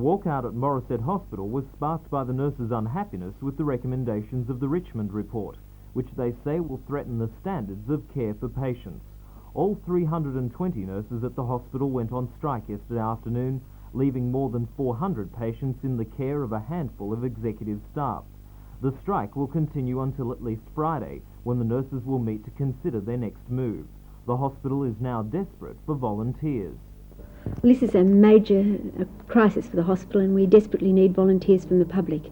walkout at Morisset Hospital was sparked by the nurses' unhappiness with the recommendations of the Richmond report, which they say will threaten the standards of care for patients. All 320 nurses at the hospital went on strike yesterday afternoon, leaving more than 400 patients in the care of a handful of executive staff. The strike will continue until at least Friday, when the nurses will meet to consider their next move. The hospital is now desperate for volunteers. This is a major crisis for the hospital, and we desperately need volunteers from the public.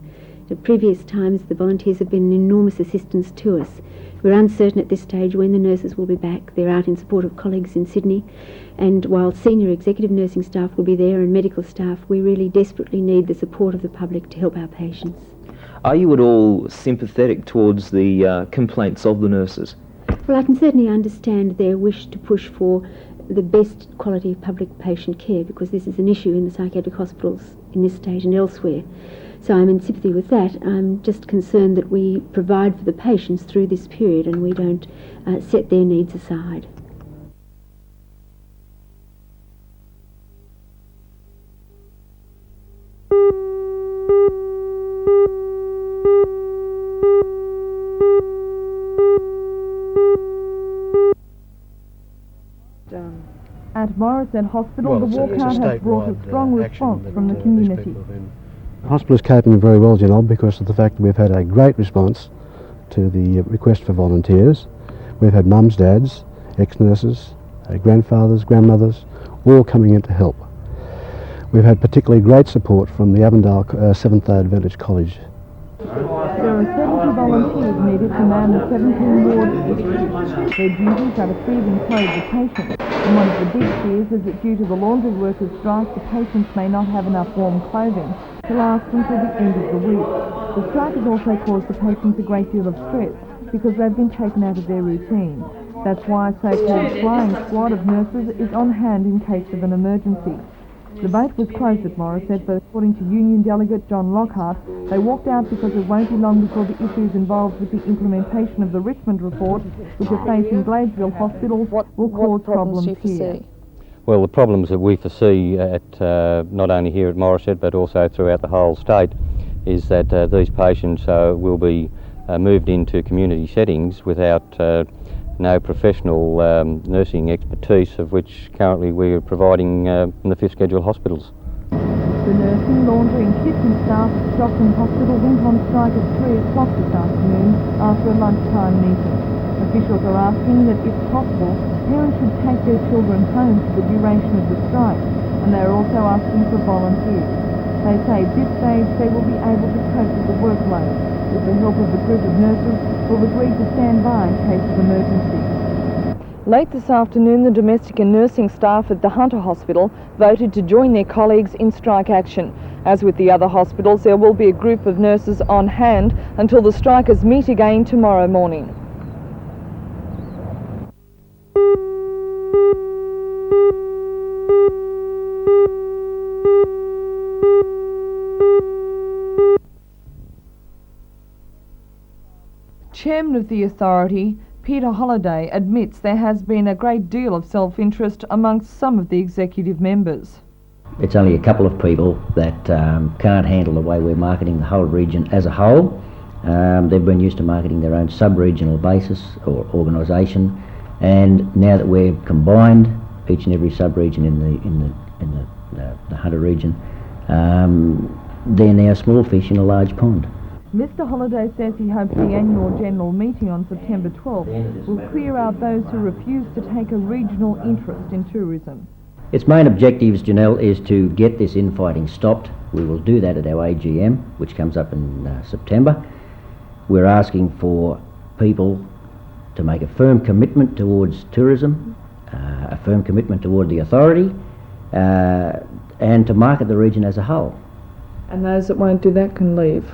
At previous times, the volunteers have been an enormous assistance to us. We're uncertain at this stage when the nurses will be back. They're out in support of colleagues in Sydney, and while senior executive nursing staff will be there and medical staff, we really desperately need the support of the public to help our patients. Are you at all sympathetic towards the complaints of the nurses? Well, I can certainly understand their wish to push for the best quality of public patient care, because this is an issue in the psychiatric hospitals in this state and elsewhere. So I'm in sympathy with that. I'm just concerned that we provide for the patients through this period and we don't set their needs aside. At Morisset Hospital, the walkout has brought a strong response from the community. The hospital is coping very well, Janelle, because of the fact that we've had a great response to the request for volunteers. We've had mums, dads, ex-nurses, grandfathers, grandmothers, all coming in to help. We've had particularly great support from the Avondale Seventh-day Adventist College. There are 70 volunteers needed to man the 17 wards. Their duties are to feed and clothe the patients. And one of the big fears is that due to the laundry workers' strike, the patients may not have enough warm clothing to last until the end of the week. The strike has also caused the patients a great deal of stress because they've been taken out of their routine. That's why a so-called flying squad of nurses is on hand in case of an emergency. The vote was close at Morisset, but according to Union Delegate John Lockhart, they walked out because it won't be long before the issues involved with the implementation of the Richmond report, which are facing Gladesville hospitals, will cause problems here. Well, the problems that we foresee at not only here at Morisset but also throughout the whole state is that these patients will be moved into community settings without no professional nursing expertise, of which currently we are providing in the 5th schedule hospitals. The nursing, laundry and kitchen staff at Stockton Hospital went on strike at 3 o'clock this afternoon after a lunchtime meeting. Officials are asking that, if possible, parents should take their children home for the duration of the strike, and they are also asking for volunteers. They say at this stage they will be able to cope with the workload. With the help of a group of nurses who have agreed to stand by in case of emergency. Late this afternoon, the domestic and nursing staff at the Hunter Hospital voted to join their colleagues in strike action. As with the other hospitals, there will be a group of nurses on hand until the strikers meet again tomorrow morning. Chairman of the authority, Peter Holliday, admits there has been a great deal of self-interest amongst some of the executive members. It's only a couple of people that can't handle the way we're marketing the whole region as a whole. They've been used to marketing their own sub-regional basis or organisation, and now that we're combined, each and every sub-region in the Hunter region, they're now small fish in a large pond. Mr Holliday says he hopes the annual general meeting on September 12th will clear out those who refuse to take a regional interest in tourism. Its main objectives, Janelle, is to get this infighting stopped. We will do that at our AGM, which comes up in September. We're asking for people to make a firm commitment towards tourism, a firm commitment toward the authority, and to market the region as a whole. And those that won't do that can leave?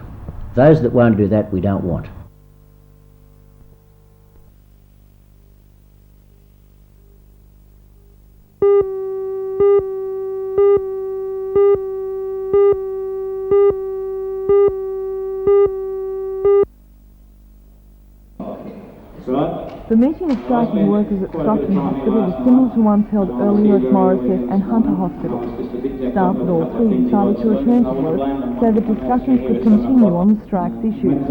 Those that won't do that, we don't want. The meeting of striking workers at Stockton Hospital was similar to ones held earlier at Morisset and Hunter Hospital. Staff at all three decided to return to work so that discussions could continue on the strike's issues.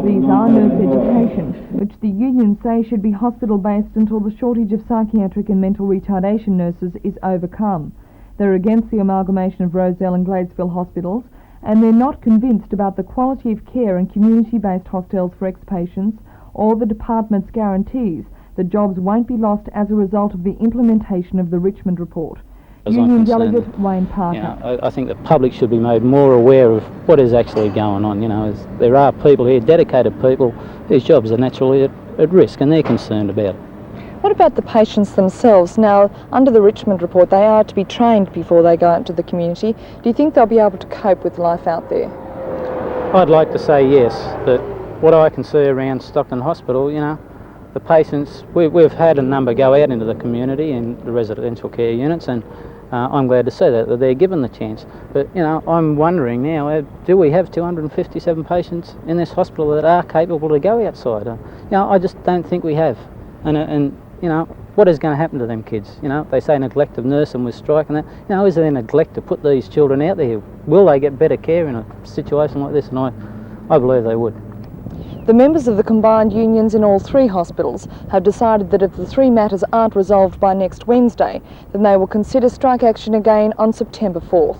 These are nurse education, which the unions say should be hospital-based until the shortage of psychiatric and mental retardation nurses is overcome. They're against the amalgamation of Rozelle and Gladesville hospitals, and they're not convinced about the quality of care in community-based hostels for ex-patients or the department's guarantees that jobs won't be lost as a result of the implementation of the Richmond report. Union Delegate Wayne Parker. I think the public should be made more aware of what is actually going on. There are people here, dedicated people, whose jobs are naturally at risk, and they're concerned about it. What about the patients themselves? Now, under the Richmond report, they are to be trained before they go out to the community. Do you think they'll be able to cope with life out there? I'd like to say yes, but what I can see around Stockton Hospital, the patients, we've had a number go out into the community in the residential care units, and I'm glad to see that they're given the chance. But, I'm wondering now, do we have 257 patients in this hospital that are capable to go outside? I just don't think we have. And what is going to happen to them kids? They say neglect of nursing with strike and that. Is there neglect to put these children out there? Will they get better care in a situation like this? And I believe they would. The members of the combined unions in all three hospitals have decided that if the three matters aren't resolved by next Wednesday, then they will consider strike action again on September 4th.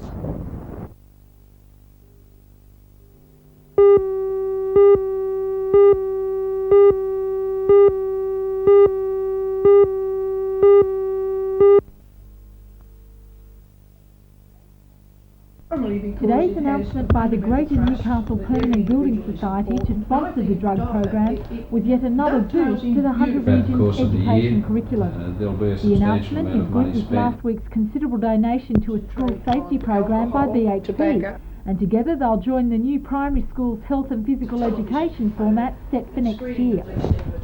Today's announcement by the Greater Newcastle Permanent Building Society to sponsor the drug program was yet another boost to the Hunter Region's education curriculum. The announcement is good with last week's considerable donation to a school safety program by BHP, and together they'll join the new primary school's health and physical education format set for next year.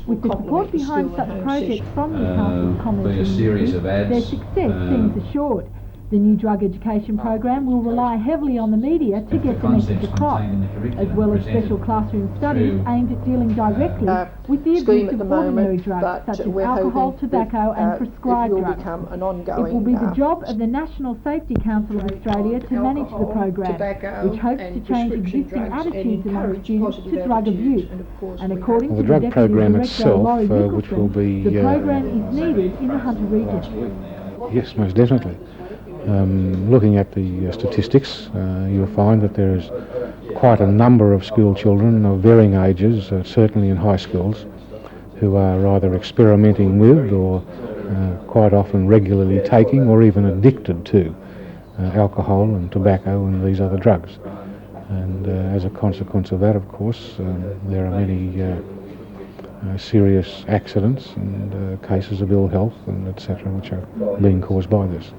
With the support behind such projects from Newcastle's Commerce Ministry, their success seems assured. The new drug education program will rely heavily on the media to get the message across, as well as special classroom studies aimed at dealing directly with the abuse of ordinary drugs such as alcohol, tobacco and prescribed drugs. It will be the job of the National Safety Council of Australia to manage the program, which hopes to change existing attitudes among students to drug abuse. And according to the Deputy Director Laurie Nicholson, the program is needed in the Hunter region. Yes, most definitely. Looking at the statistics, you'll find that there is quite a number of school children of varying ages, certainly in high schools, who are either experimenting with or quite often regularly taking or even addicted to alcohol and tobacco and these other drugs. And as a consequence of that, of course, there are many serious accidents and cases of ill health and etc. which are being caused by this.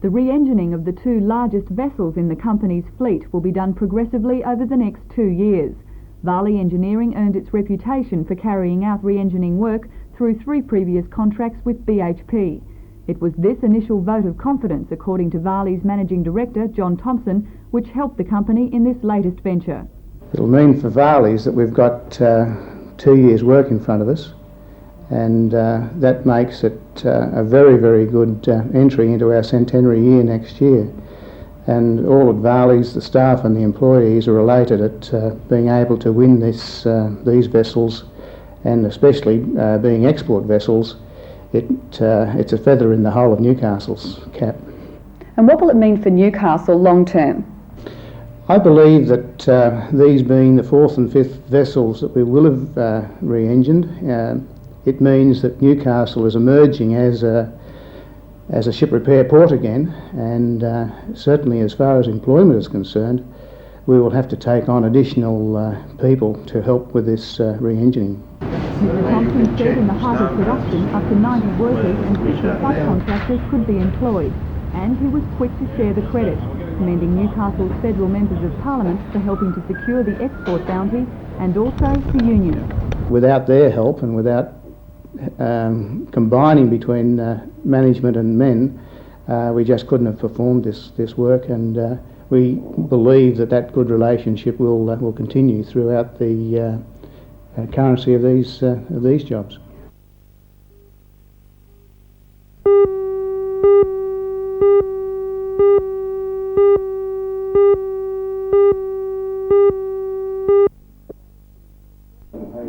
The re-engining of the two largest vessels in the company's fleet will be done progressively over the next 2 years. Varley Engineering earned its reputation for carrying out re-engineering work through 3 previous contracts with BHP. It was this initial vote of confidence, according to Varley's Managing Director, John Thompson, which helped the company in this latest venture. It'll mean for Varley's that we've got 2 years' work in front of us, and that makes it a very, very good entry into our centenary year next year. And all at Varley's, the staff and the employees are elated at being able to win these vessels, and especially being export vessels. It's a feather in the whole of Newcastle's cap. And what will it mean for Newcastle long term? I believe that these being the 4th and 5th vessels that we will have re-engined, it means that Newcastle is emerging as a ship repair port again, and certainly as far as employment is concerned, we will have to take on additional people to help with this re-engineering. Mr Thompson said in the height of production up to 90 workers and 50 subcontractors could be employed, and he was quick to share the credit, commending Newcastle's federal members of Parliament for helping to secure the export bounty and also the unions. without their help and without combining between management and men, we just couldn't have performed this work, and we believe that good relationship will continue throughout the currency of these jobs.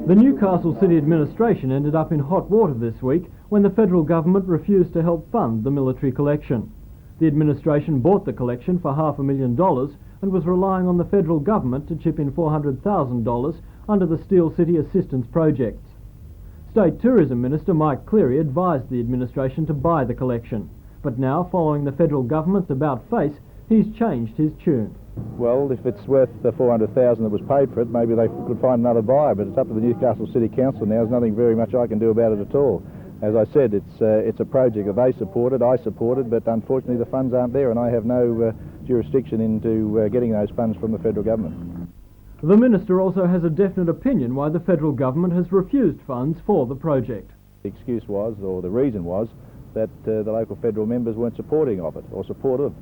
The Newcastle City Administration ended up in hot water this week when the federal government refused to help fund the military collection. The administration bought the collection for $500,000 and was relying on the federal government to chip in $400,000 under the Steel City Assistance Projects. State Tourism Minister Mike Cleary advised the administration to buy the collection, but now, following the federal government's about-face, he's changed his tune. Well, if it's worth the $400,000 that was paid for it, maybe they could find another buyer, but it's up to the Newcastle City Council now. There's nothing very much I can do about it at all. As I said, it's a project that they supported, I supported, but unfortunately the funds aren't there, and I have no jurisdiction into getting those funds from the federal government. The Minister also has a definite opinion why the federal government has refused funds for the project. The excuse was, or the reason was, that the local federal members weren't supporting of it, or supportive.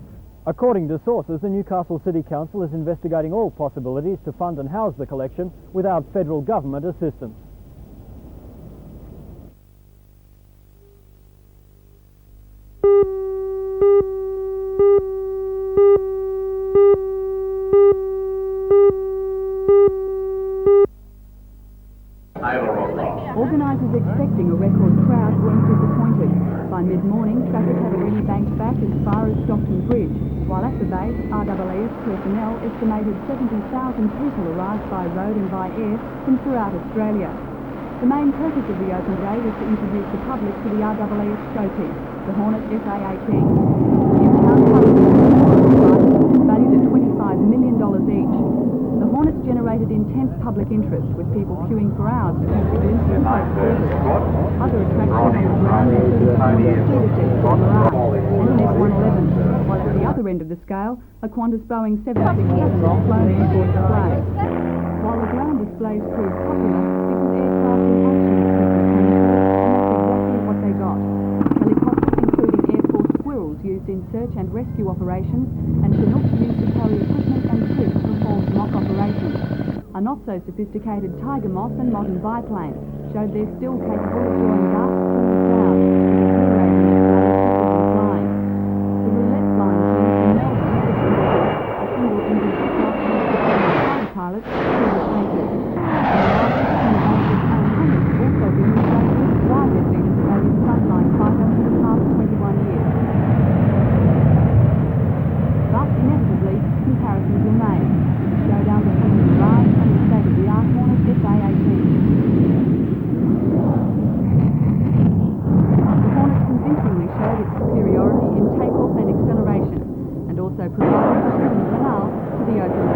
According to sources, the Newcastle City Council is investigating all possibilities to fund and house the collection without federal government assistance. Organisers expecting a record crowd weren't disappointed. By mid-morning, traffic had already banked back as far as Stockton Bridge, while at the base, RAAS personnel estimated 70,000 people arrived by road and by air from throughout Australia. The main purpose of the open day was to introduce the public to the RAAS showpiece, the Hornet SA-18. The town valued at $25 million each. The Hornets generated intense public interest, with people queuing for hours to catch a glimpse of the service. Other attractions on the ground included on the and an F-111, while at the other end of the scale, a Qantas Boeing 767 was flown before display. While the ground displays proved popular, it was aircraft in action that came through, and that's exactly what they got. Helicopters including Air Force Squirrels used in search and rescue operations, and Chinooks used to carry equipment and troops performed mock operations. A not-so-sophisticated Tiger Moth and modern biplane showed they're still capable of drawing darts from the clouds and deteriorating while flying. The roulette flying team in Melbourne, a single-engine aircraft used to carry fighter pilots, who were painted. Also demonstrated why they've been Australia's frontline fighter for the past 21 years. But inevitably, comparisons were made. The showdown between the Rise and the state-of-the-art Hornet SA-18. The Hornet convincingly showed its superiority in takeoff and acceleration, and also provided sufficient morale to the open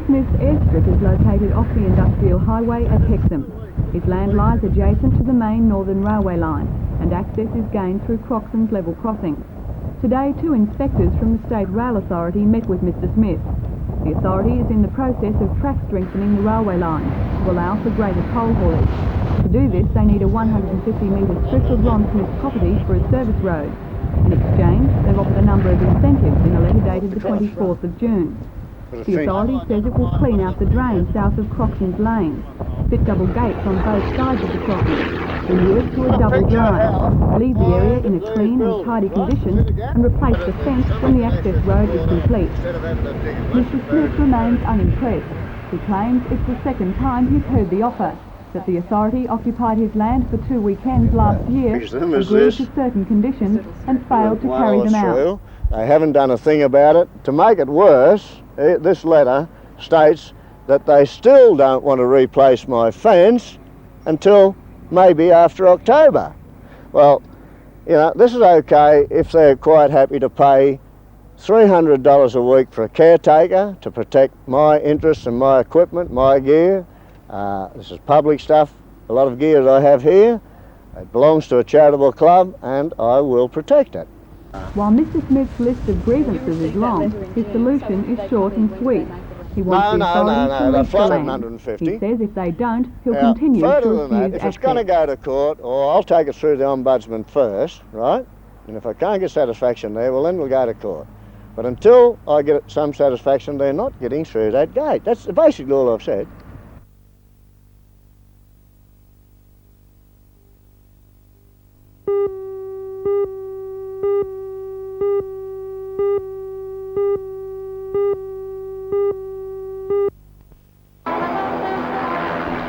Smith's airstrip is located off the industrial highway at Hexham. His land lies adjacent to the main Northern Railway line, and access is gained through Croxon's level crossings. Today, 2 inspectors from the State Rail Authority met with Mr Smith. The authority is in the process of track strengthening the railway line to allow for greater coal haulage. To do this, they need a 150-metre strip of Ron Smith's property for a service road. In exchange, they've offered a number of incentives in a letter dated the 24th of June. The authority says it will clean out the drain south of Croxon's Lane, fit double gates on both sides of the crossing, renew it to a double drive, leave the area in a clean and tidy condition, and replace the fence when the access road is complete. Mr Smith remains unimpressed. He claims it's the second time he's heard the offer, that the authority occupied his land for 2 weekends last year, agreed to certain conditions, and failed to carry them out. They haven't done a thing about it. To make it worse, this letter states that they still don't want to replace my fence until maybe after October. Well, You know, this is okay if they're quite happy to pay $300 a week for a caretaker to protect my interests and my equipment, my gear. This is public stuff, a lot of gear that I have here. It belongs to a charitable club and I will protect it. While Mr Smith's list of grievances is long, his solution is short and sweet. He wants the authorities to lease the land. 150. He says if they don't, he'll continue to further refuse than that, if it's going to access. go to court, or I'll take it through the Ombudsman first, right? And if I can't get satisfaction there, well then we'll go to court. But until I get some satisfaction, they're not getting through that gate. That's basically all I've said.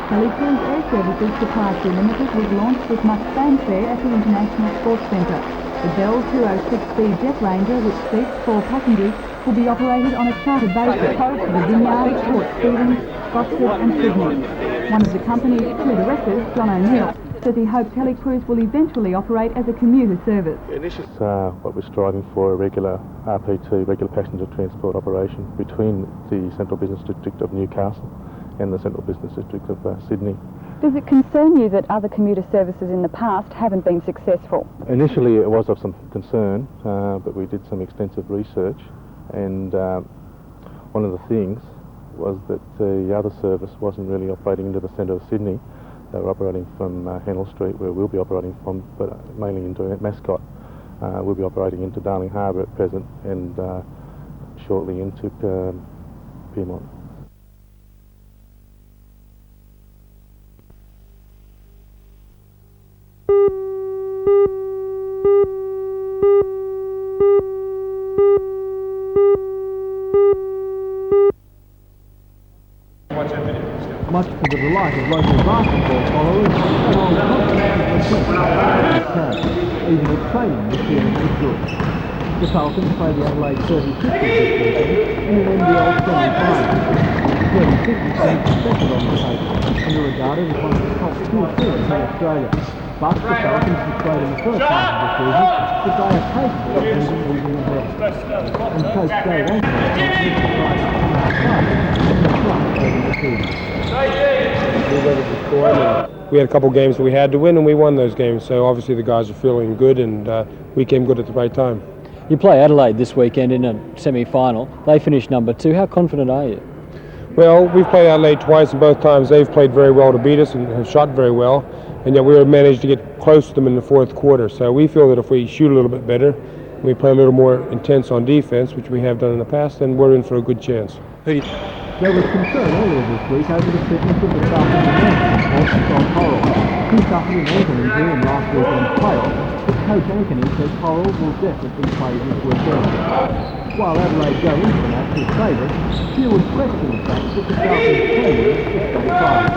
Telecri's Air Services Proprietary Limited was launched with much fanfare at the International Sports Centre. The Bell 206B Jet Ranger, which seats 4 passengers, will be operated on a charter basis to the Vineyard, Port Stephens, Gosford and Sydney. One of the company's 2 directors, John O'Neill, says he hopes Telecruise will eventually operate as a commuter service. This is what we're striving for, a regular RP2, regular passenger transport operation between the Central Business District of Newcastle and the Central Business District of Sydney. Does it concern you that other commuter services in the past haven't been successful? Initially it was of some concern, but we did some extensive research, and one of the things was that the other service wasn't really operating into the centre of Sydney. They were operating from Hennell Street, where we'll be operating from, but mainly into Mascot. We'll be operating into Darling Harbour at present, and shortly into Pyrmont. Much to the delight of local basketball followers, even at training the feeling was good. The Falcons played the Adelaide 36ers this weekend in an NBN semi-final. 36ers finished second on the table and are regarded as one of the top 2 teams in Australia. But the Falcons displayed in the first half of the season that they are capable of moving ahead. And Coach Dave Anthony is the front over the season. We had a couple of games that we had to win and we won those games, so obviously the guys are feeling good and we came good at the right time. You play Adelaide this weekend in a semi-final. They finished number 2. How confident are you? Well, we've played Adelaide twice and both times they've played very well to beat us and have shot very well, and yet we managed to get close to them in the 4th quarter. So we feel that if we shoot a little bit better, we play a little more intense on defence, which we have done in the past, then we're in for a good chance. There was concern earlier this week over the fitness of the South Indian coach John Torres, who suffered an ankle injury in last weekend's playoff, but Coach Anthony says Torres will definitely play this weekend. While Adelaide go into the match as favourites, few would question the fact that the Falcons' team is stay fine.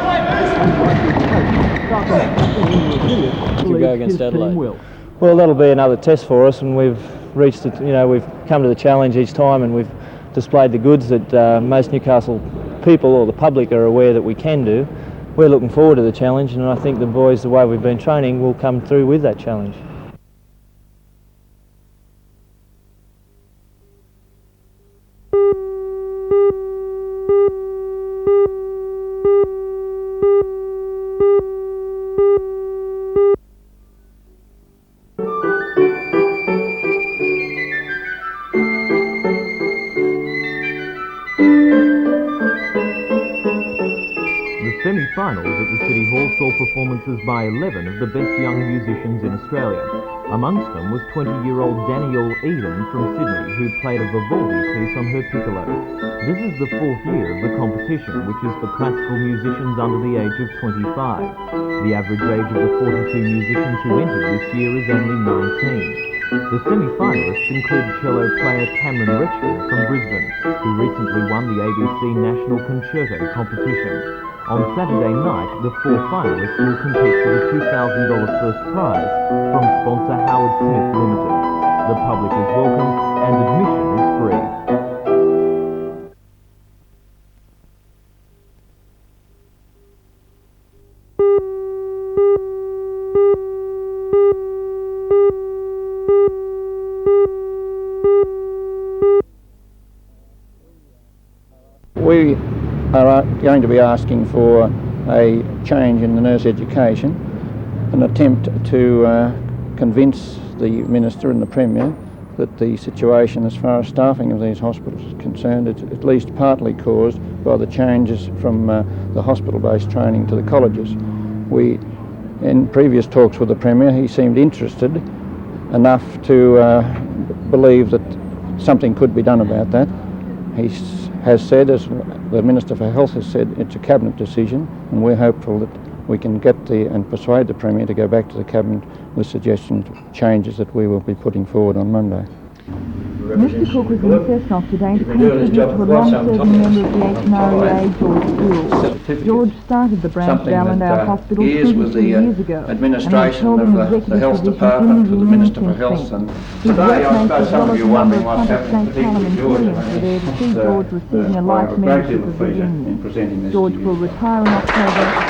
And like his coach, Falcons captain Ian Resillious believes his team will. Well, that'll be another test for us, and we've reached it. You know, we've come to the challenge each time, and we've displayed the goods that most Newcastle people or the public are aware that we can do. We're looking forward to the challenge, and I think the boys, the way we've been training, will come through with that challenge. Semi-finals at the City Hall saw performances by 11 of the best young musicians in Australia. Amongst them was 20-year-old Danielle Eden from Sydney, who played a Vivaldi piece on her piccolo. This is the 4th year of the competition, which is for classical musicians under the age of 25. The average age of the 42 musicians who entered this year is only 19. The semi-finalists include cello player Cameron Retchford from Brisbane, who recently won the ABC National Concerto competition. On Saturday night, the 4 finalists will compete for the $2,000 first prize from sponsor Howard Smith Limited. The public is welcome and admission is free. we are going to be asking for a change in the nurse education, an attempt to convince the Minister and the Premier that the situation as far as staffing of these hospitals is concerned is at least partly caused by the changes from the hospital-based training to the colleges. In previous talks with the Premier, he seemed interested enough to believe that something could be done about that. He has said, as the Minister for Health has said, it's a Cabinet decision, and we're hopeful that we can get and persuade the Premier to go back to the Cabinet with suggestions of changes that we will be putting forward on Monday. Mr Cook was in Cessnock today to contribute to a long-serving member of the HMREA, George Gould. George started the branch at Allendale Hospital 32 years ago, administration of the Health Department for the Minister for Health, and today I suppose some of you are wondering what's happening, particularly to George. Were there to see George receiving a life membership of Virginia. George will retire in October